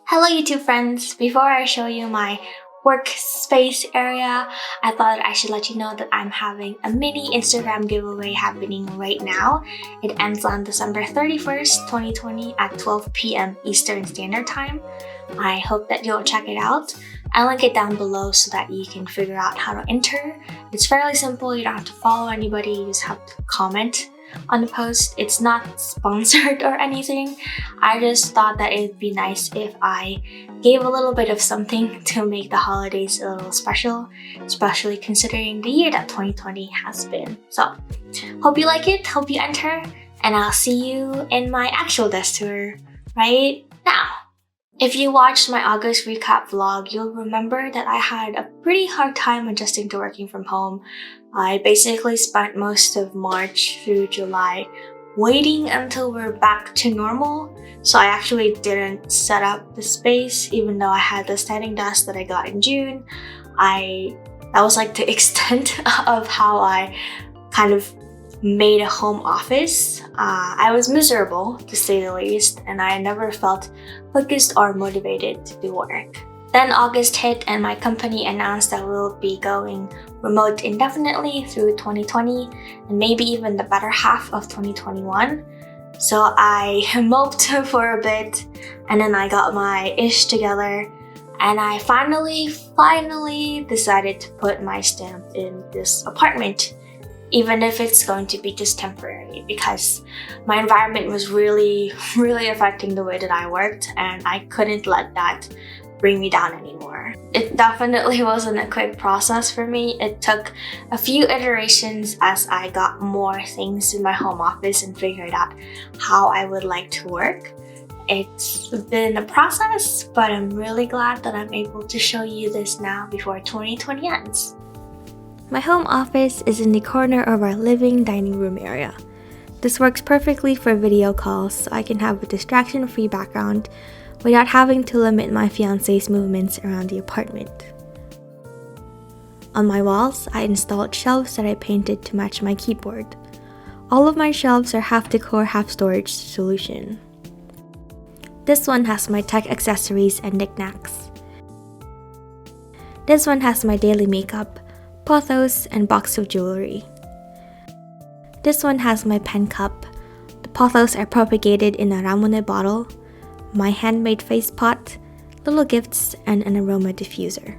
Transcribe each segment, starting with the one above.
Hello YouTube friends! Before I show you my workspace area, I thought I should let you know that I'm having a mini Instagram giveaway happening right now. It ends on December 31st, 2020 at 12 p.m. Eastern Standard Time. I hope that you'll check it out. I'll link it down below so that you can figure out how to enter. It's fairly simple, you don't have to follow anybody, you just have to comment on the post. It's not sponsored or anything. I just thought that it'd be nice if I gave a little bit of something to make the holidays a little special, especially considering the year that 2020 has been. So, hope you like it, hope you enter, and I'll see you in my actual desk tour right now. If you watched my August recap vlog, you'll remember that I had a pretty hard time adjusting to working from home. I basically spent most of March through July waiting until we're back to normal, so I actually didn't set up the space even though I had the standing desk that I got in June. That was like the extent of how I kind of made a home office. I was miserable, to say the least, and I never felt focused or motivated to do work. Then August hit and my company announced that we'll be going remote indefinitely through 2020 and maybe even the better half of 2021. So I moped for a bit and then I got my ish together and I finally decided to put my stamp in this apartment, even if it's going to be just temporary, because my environment was really affecting the way that I worked and I couldn't let that bring me down anymore. It definitely wasn't a quick process for me. It took a few iterations as I got more things in my home office and figured out how I would like to work. It's been a process, but I'm really glad that I'm able to show you this now before 2020 ends. My home office is in the corner of our living dining room area. This works perfectly for video calls so I can have a distraction-free background without having to limit my fiancé's movements around the apartment. On my walls, I installed shelves that I painted to match my keyboard. All of my shelves are half decor, half storage solution. This one has my tech accessories and knickknacks. This one has my daily makeup, pothos, and box of jewelry. This one has my pen cup. The pothos are propagated in a Ramune bottle, my handmade face pot, little gifts, and an aroma diffuser.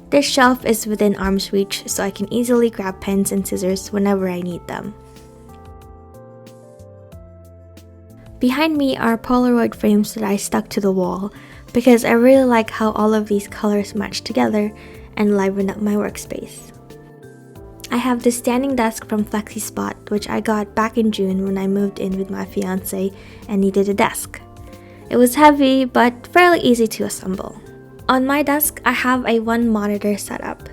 This shelf is within arm's reach so I can easily grab pens and scissors whenever I need them. Behind me are Polaroid frames that I stuck to the wall because I really like how all of these colors match together and liven up my workspace. I have this standing desk from FlexiSpot, which I got back in June when I moved in with my fiancé and needed a desk. It was heavy but fairly easy to assemble. On my desk, I have a one monitor setup.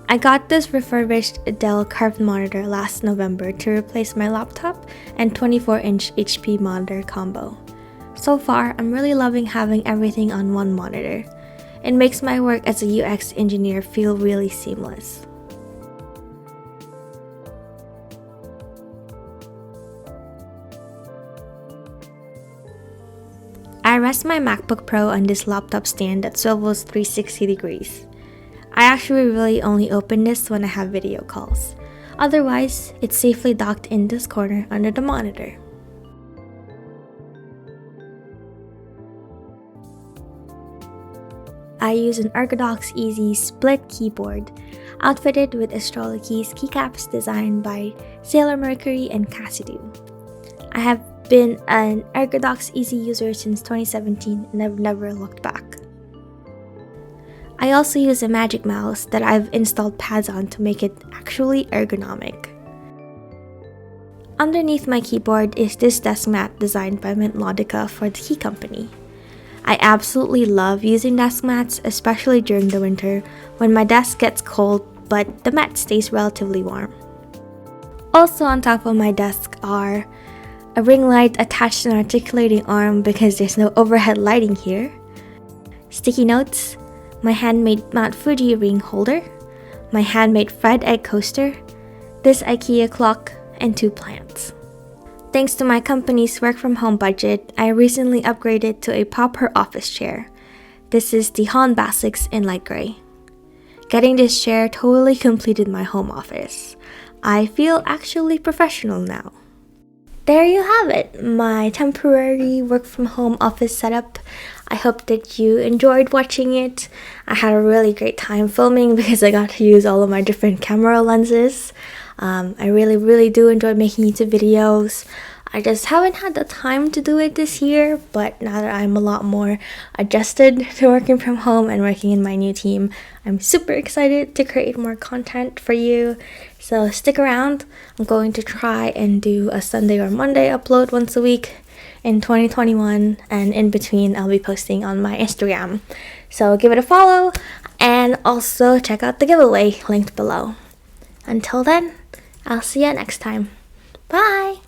I got this refurbished Dell curved monitor last November to replace my laptop and 24-inch HP monitor combo. So far, I'm really loving having everything on one monitor. It makes my work as a UX engineer feel really seamless. I rest my MacBook Pro on this laptop stand that swivels 360 degrees. I actually really only open this when I have video calls. Otherwise, it's safely docked in this corner under the monitor. I use an Ergodox Easy split keyboard, outfitted with Astrology's keycaps designed by Sailor Mercury and Cassidy. I have been an Ergodox Easy user since 2017 and I've never looked back. I also use a Magic Mouse that I've installed pads on to make it actually ergonomic. Underneath my keyboard is this desk mat designed by Melodica for the Key Company. I absolutely love using desk mats, especially during the winter when my desk gets cold but the mat stays relatively warm. Also on top of my desk are a ring light attached to an articulating arm because there's no overhead lighting here, sticky notes, my handmade Mount Fuji ring holder, my handmade fried egg coaster, this IKEA clock, and 2 plants. Thanks to my company's work from home budget, I recently upgraded to a proper office chair. This is the Han Basics in light gray. Getting this chair totally completed my home office. I feel actually professional now. There you have it, my temporary work from home office setup. I hope that you enjoyed watching it. I had a really great time filming because I got to use all of my different camera lenses. I really do enjoy making YouTube videos. I just haven't had the time to do it this year, but now that I'm a lot more adjusted to working from home and working in my new team, I'm super excited to create more content for you. So stick around. I'm going to try and do a Sunday or Monday upload once a week in 2021, and in between I'll be posting on my Instagram. So give it a follow and also check out the giveaway linked below. Until then, I'll see you next time. Bye!